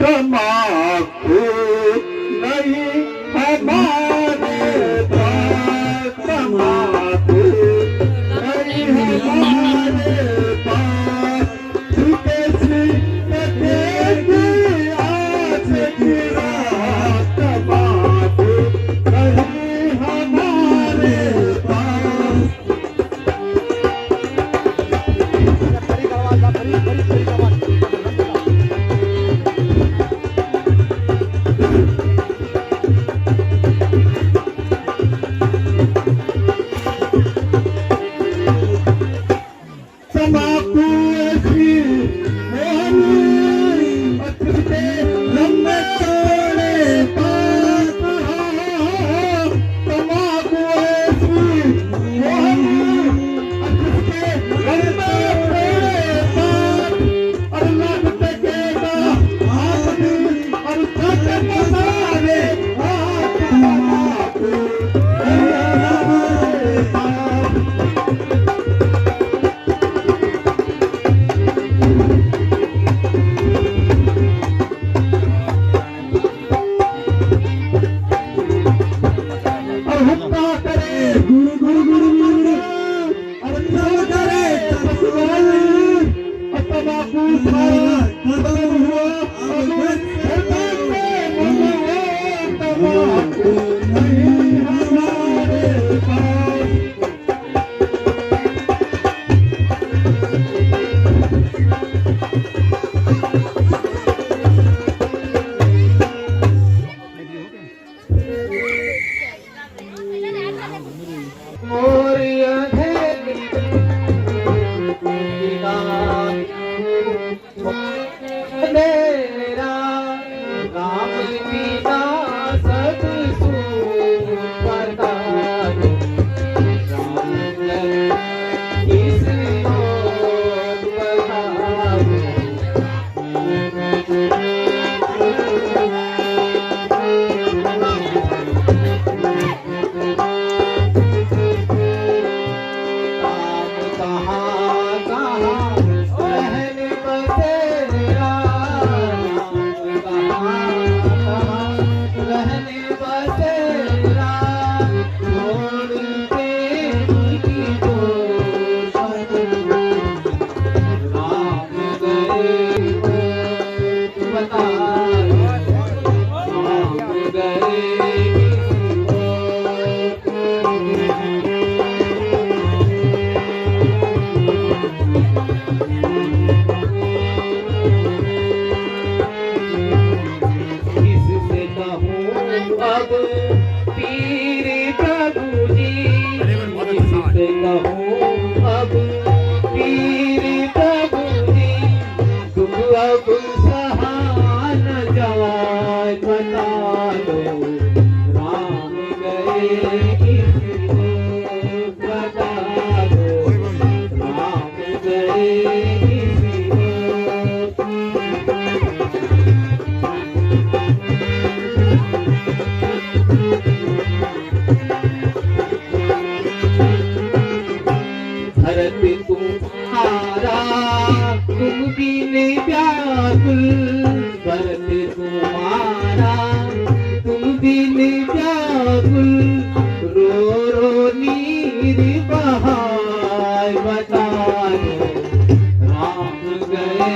तमाकू नहीं हमारे पास, तमाकू नहीं हमारे पास, छुपे सी देगी आज की रात, तमाकू नहीं हमारे पास। तमाकू ऐसी मोहनी अटके लम्बे चौड़े बात हो, तमाकू ऐसी मोहनी अटके लम्बे चौड़े बात, और लग सकेगा आदमी और थक मसाले हाथ, तमाकू हमारे पास। मेरा राम पिता सब सुपरदा, राम किस ओर बढ़ाऊं, अब सहा न जाए बता दो, राम गए किसी को बता दो, राम गए किसी को। भरत तुम्हारा तुम बिन व्याकुल, भरत तुम्हारा तुम बिन व्याकुल, रो रो नीर बहाय बता दो, राम गए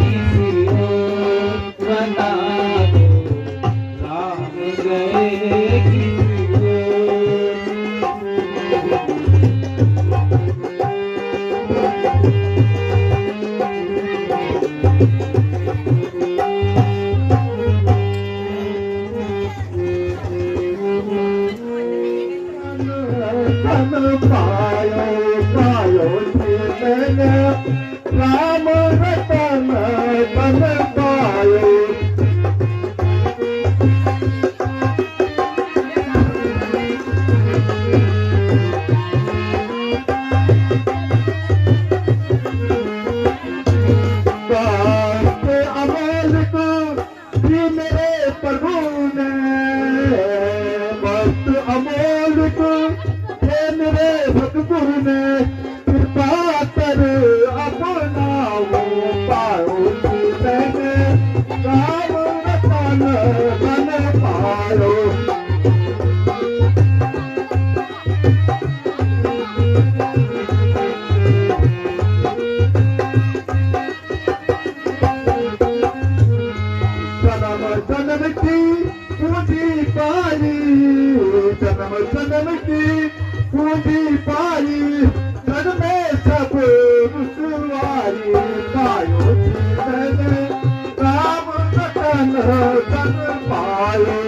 किसी ओर बता दो, राम गए किसी ओर। राम रतन बन पायो, अमल को भी मेरे प्रभु ने, वक्त अमोल को मेरे सतगुरु ने, कृपा कर अपना वो पाओ राम मन पायो जन्म जन्म की पूंजी पाई जन्म जन्म की पूंजी पाई धन में सब रुसवाई पायो मैंने राम रतन धन पायो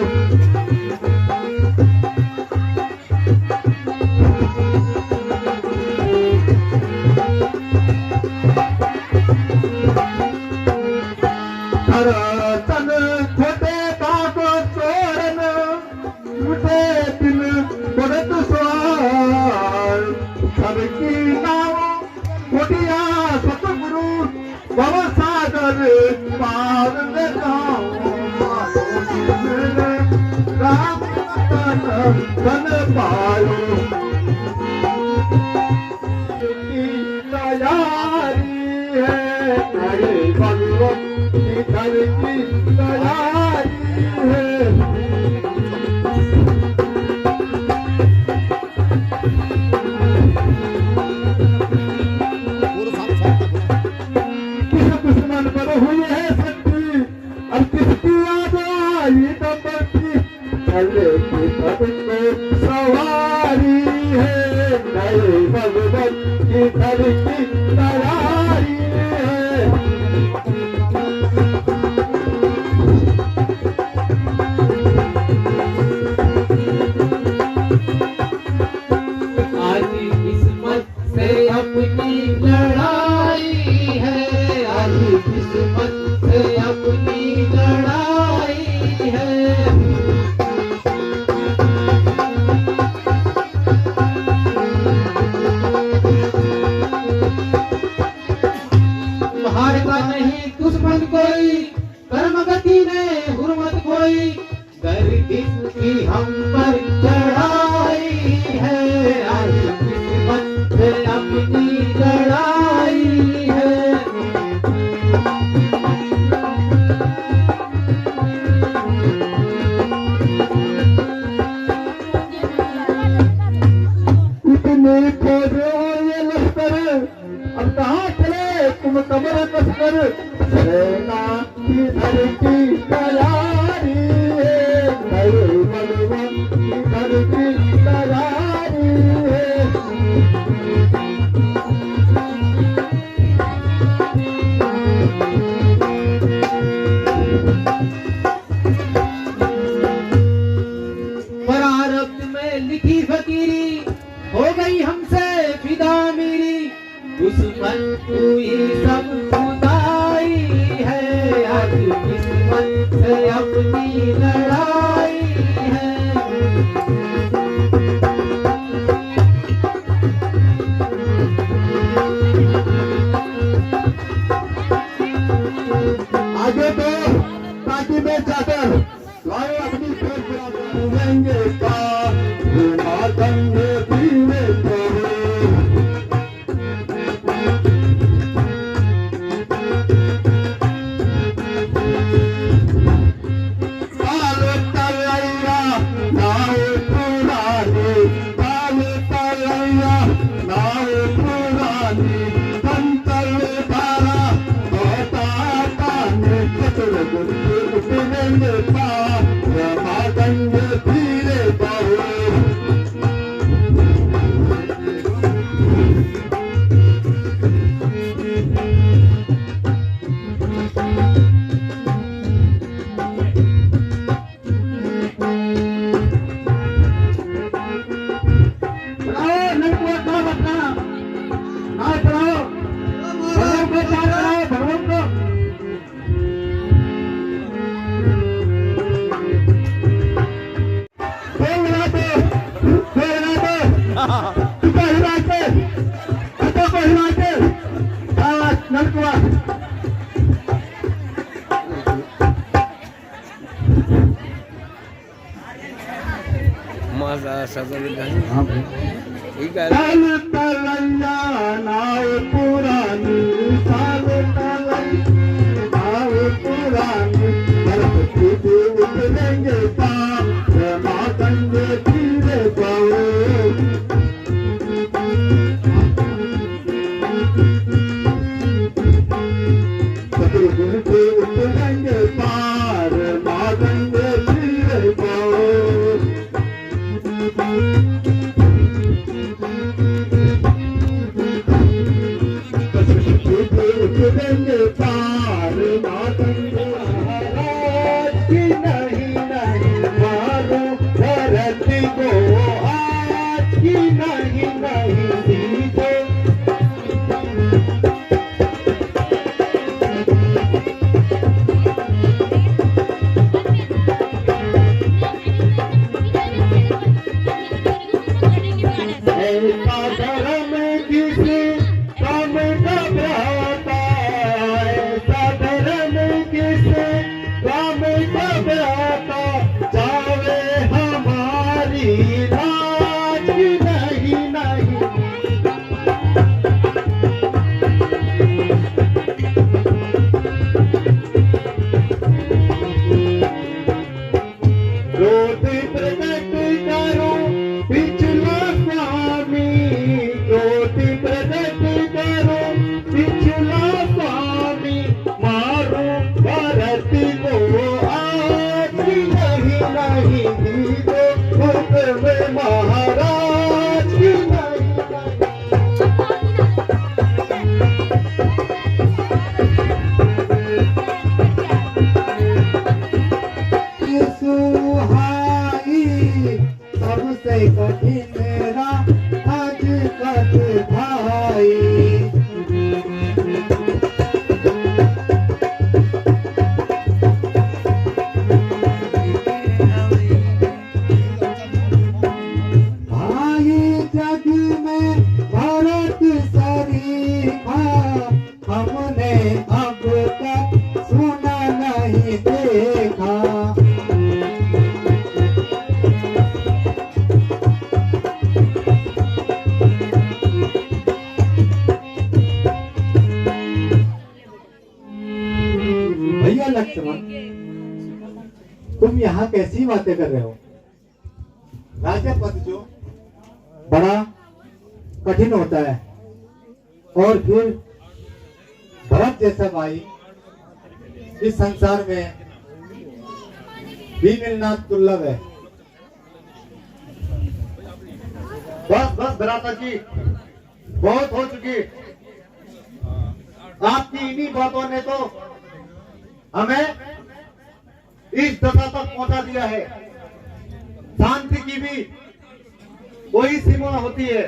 तन छोटे बाप चोरन लुटे दिन बड़त स्वार सबकी नाव कोटिया सतगुरु भव सागर पार राम तन धन पायो तैयारी है नए भगवत घर की तैयारी है किस दुश्मन पर हुई है शक्ति अब किसकी याद आई दंपति चले की पद पे सवारी है नए भगवत की घर की तैयारी है अपनी लड़ाई है आज किस्मत से अपनी लड़ाई है हारता नहीं दुश्मन कोई कर्म गति ने हुर्मत कोई गर्दिश की हम पर चढ़ाई है आज किस्मत से अपनी लड़ाई है इतने खोजे ये लश्कर अब कहाँ चले तुम कमर कसकर सेना की घर की तैयारी है नए भगवान की घर की तैयारी है प्रारब्ध में लिखी फकीरी हो गई हमसे फिदा मेरी दुश्मन तू ही सब खुदाई है आज किस्मत से अपनी लड़ाई है आगे तो ताकि में जाकर लाओ अपनी पेट पूरेंगे का मातंग पीने को पुरानी सीधे उतरेंगे पार मातंग फिर पाओ। सतगुरु के उतरेंगे पार मातंग फिर पाओ। उतरेंगे पार मातंग महाराज की नहीं नहीं मारो धरती को आज की नहीं नहीं सीधे। ऐसा धर्म किसी काम का भ्राता, ऐसा धर्म किसी काम का भ्राता, जावे हमारी राज की नहीं नहीं। ज्योति प्रकट करो पिछला स्वामी, ज्योति प्रकट करो पिछला स्वामी, मारो भारत को आज नहीं नहीं दीदो हुक्म महाराज की नहीं नहीं। सुहाई सबसे कठिन आज कट भाई, भाई जग में भारत सरीखा, हमने अब तक सुना नहीं देखा। भैया लक्ष्मण, तुम यहाँ कैसी बातें कर रहे हो? राजा पद जो बड़ा कठिन होता है, और फिर भरत जैसा भाई इस संसार में भी मिलना दुर्लभ है। बस बस भ्राता जी, बहुत हो चुकी। आपकी इन्हीं बातों ने तो हमें इस दशा तक पहुंचा दिया है। शांति की भी कोई सीमा होती है।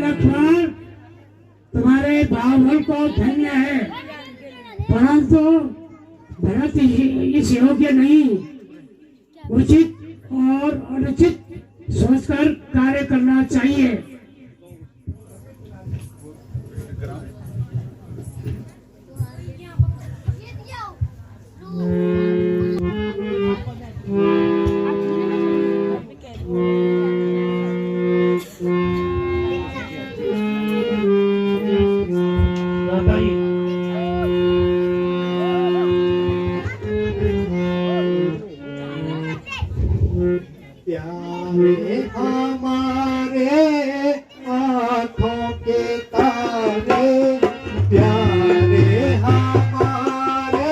लक्ष्मण, तुम्हारे बाहुबल को धन्य है, परंतु भरत इस योग्य नहीं। उचित और अनुचित सोचकर कार्य करना चाहिए। प्यारे हमारे आँखों के तारे, प्यारे हमारे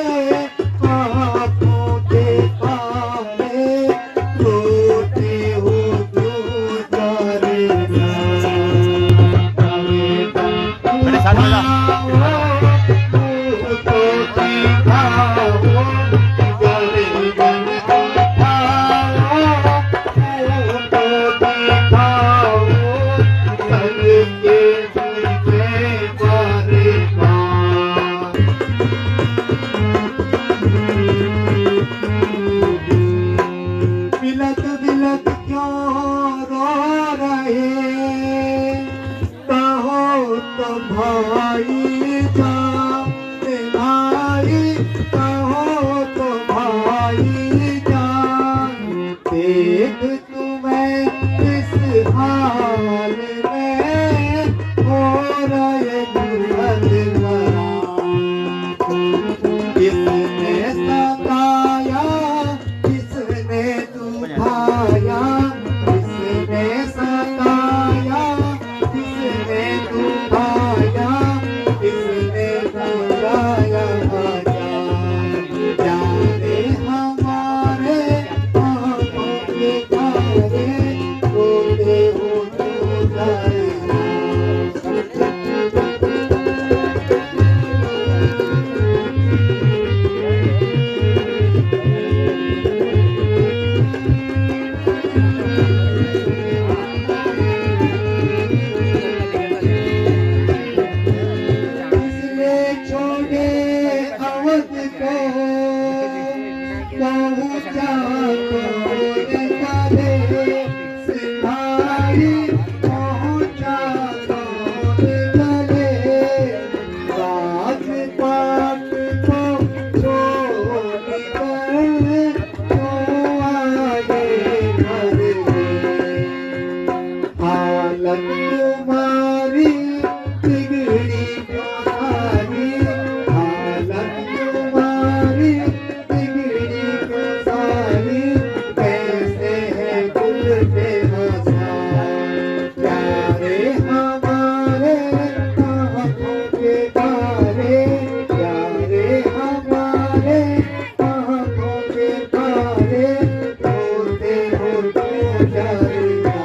आँखों के तारे, रोते हो गुजारे बिलक बिलक क्यों रो रहे, कहो तो भाई जान भाई, कहो तो भाई जान, देख तुम्हें इस हाल में हालत तुम्हारी बिगड़ी क्यों सारी, हालत तुम्हारी बिगड़ी क्यों सारी, कैसे है दिल बेआसार, प्यारे हमारे आँखों के तारे, प्यारे हमारे आँखों के तारे, रोते हो क्यों जारिया।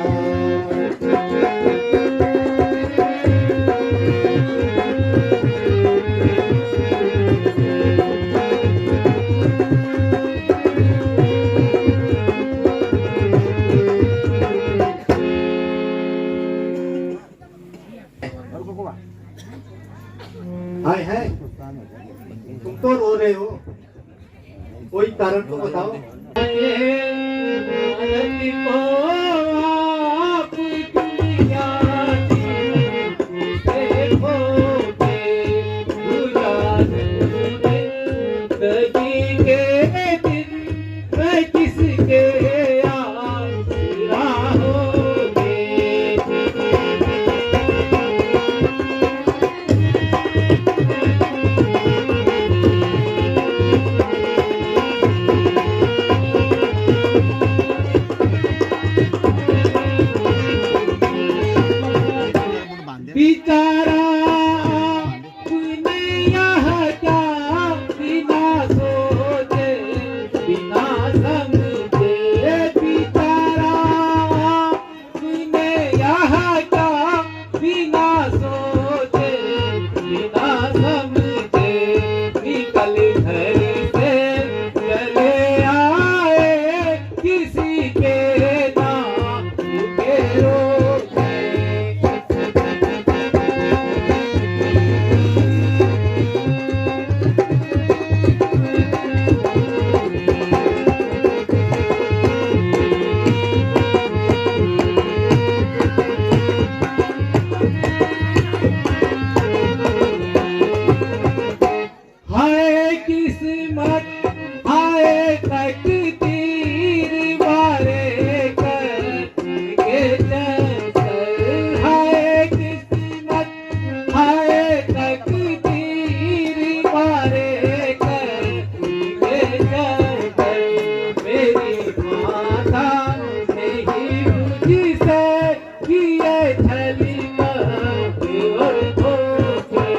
हाय है, तुम तो रो रहे हो, कोई कारण तो बताओ। बिचारा तूने यहाँ क्या बिना सोचे बिना समझे, बिचारा तूने यहाँ क्या बिना सोचे बिना समझे, निकल घर से चले आए किसी के नाम के रोके। हाय किस्मत हाय तकदीर वारे करके चल, हाय किस्मत हाय तकदीर वारे करके चल, मेरी माता नहीं मुझसे किए छली और धोखे।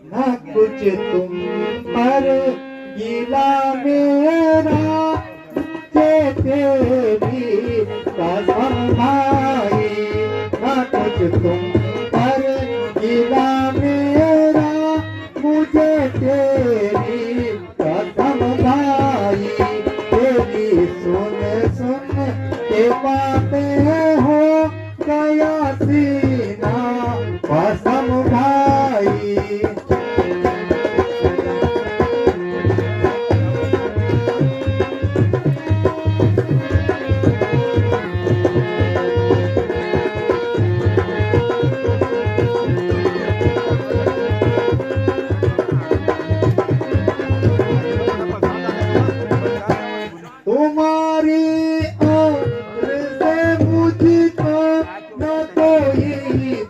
ना कुछ तुम पर गिला मेरा, मुझे तेरी कसम भाई, ना कुछ तुम पर गिला मेरा, मुझे तेरी कसम भाई, तेरी सुन सुन के बातें हो गया सीना कसम भाई। तुम्हारी और से मुझको न कोई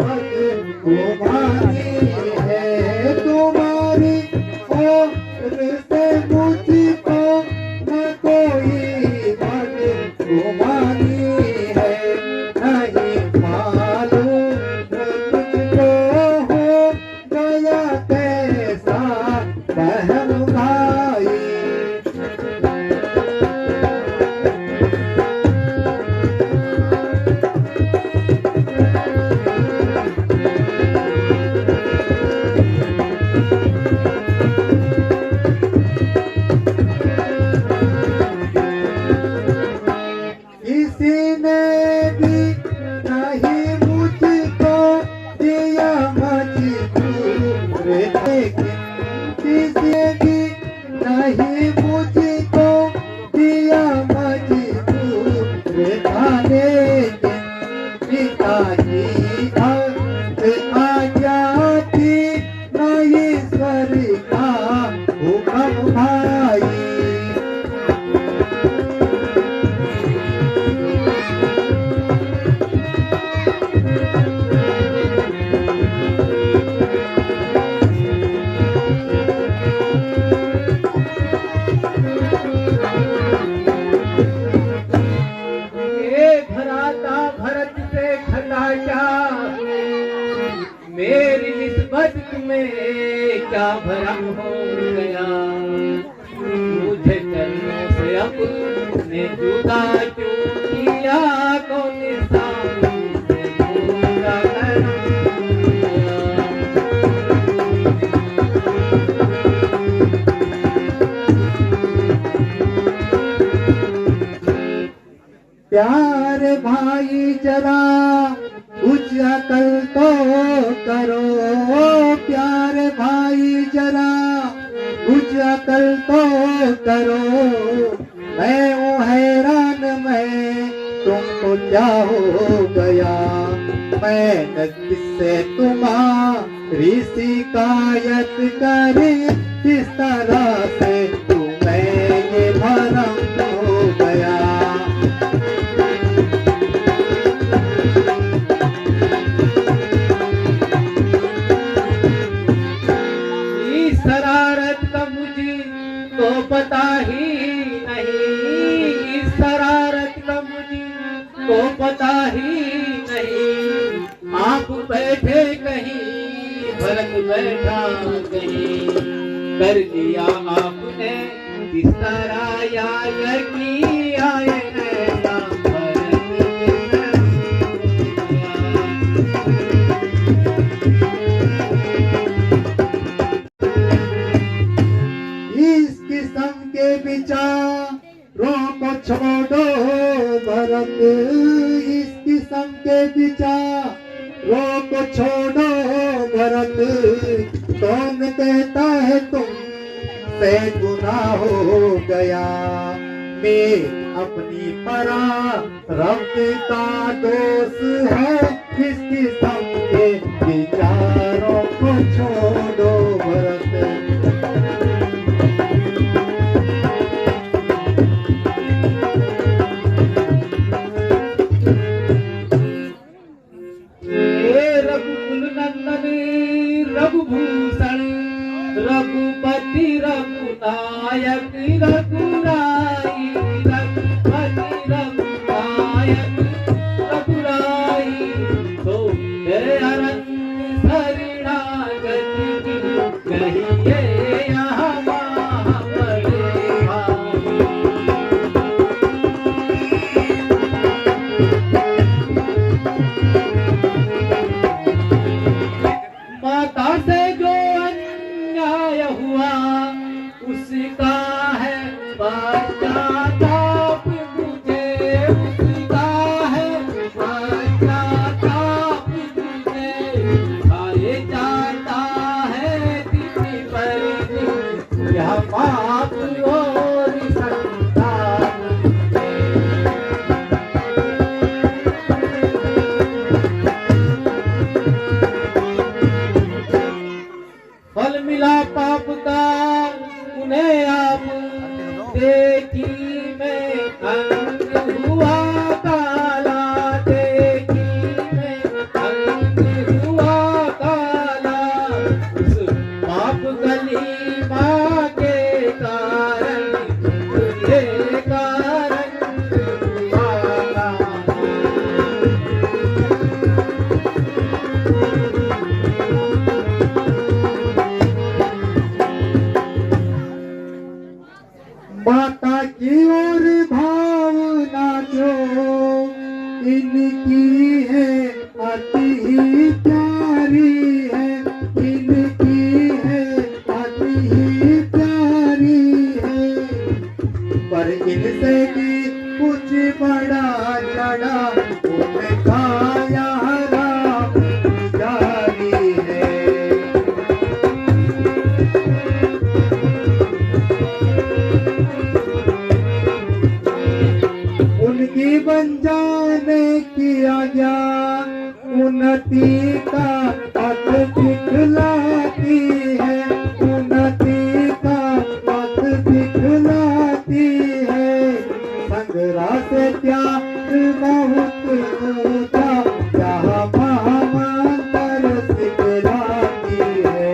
बदगुमानी है, तुम्हारी और से मुझको न कोई बदगुमानी है, नहीं मालूम तुझको हो गया कैसा बहन भाई। नहीं मुझको दिया मजबूर लेकिन पिताजी भक्त आज्ञा थी न ईश्वर का हुक्म भाई। मेरी निस्बत में क्या भरम हो गया, मुझे चलने से अपने जुदा क्यों किया, कौन सामने पूरा करम प्यार भाई जरा कुछ अकल तो करो, प्यार भाई जरा कुछ अकल तो करो। मैं हूँ हैरान मैं तुमको क्या हो गया, मैं किससे तुम्हारी शिकायत करे, किस तरह से तुम्हें ये भरम हो गया। शरारत का मुझे तो पता ही नहीं, इस शरारत का मुझे तो पता ही नहीं। आप बैठे कहीं भरत बैठा कहीं, कर लिया आपने किस तरह या किया ऐसा भरत विचारों को छोड़ो भरत, इस किस्म के विचारों को छोड़ो भरत। कौन कहता है तुम से गुनाह हो गया, मैं अपनी परारब्ध का दोष है, इस किस्म के विचारों को छोड़ो भरत। रघुभूषण रघुपति रघुनायक रघुराई, रघुपति रघुनायक रघुराई, तो तेरे अरण्य शरणागत की कहिए यहाँ बड़े भाई। माता से जो अन्याय हुआ उसका है पश्चाताप मुझे, उसका है पश्चाताप मुझे। खाए जाता है दिन पर दिन यह पाप और संताप मुझे। फल मिला पाप का उन्हें आप देखी, मैं अंग हुआ काला, देखी मैं अंग हुआ काला। उस पाप गली माँ के कारण तुझे कारण हुआ काला। माता की ओर भावना जो इनकी है अति ही प्यारी है, इनकी है अति ही प्यारी है। पर इनसे भी कुछ बड़ा चढ़ा उनका यहाँ राम जारी है। उनकी बन जाने की आज्ञा उन्नति का पथ दिखलाती है, उन्नति का पथ दिखलाती है। संगरा से प्यार बहुत ऊंचा जहाँ महामंत्र सिखलाती है।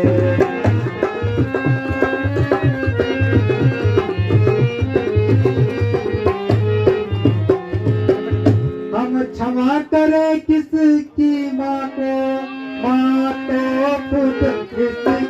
हम क्षमा करें किसकी माँ को, माँ तो खुद किसी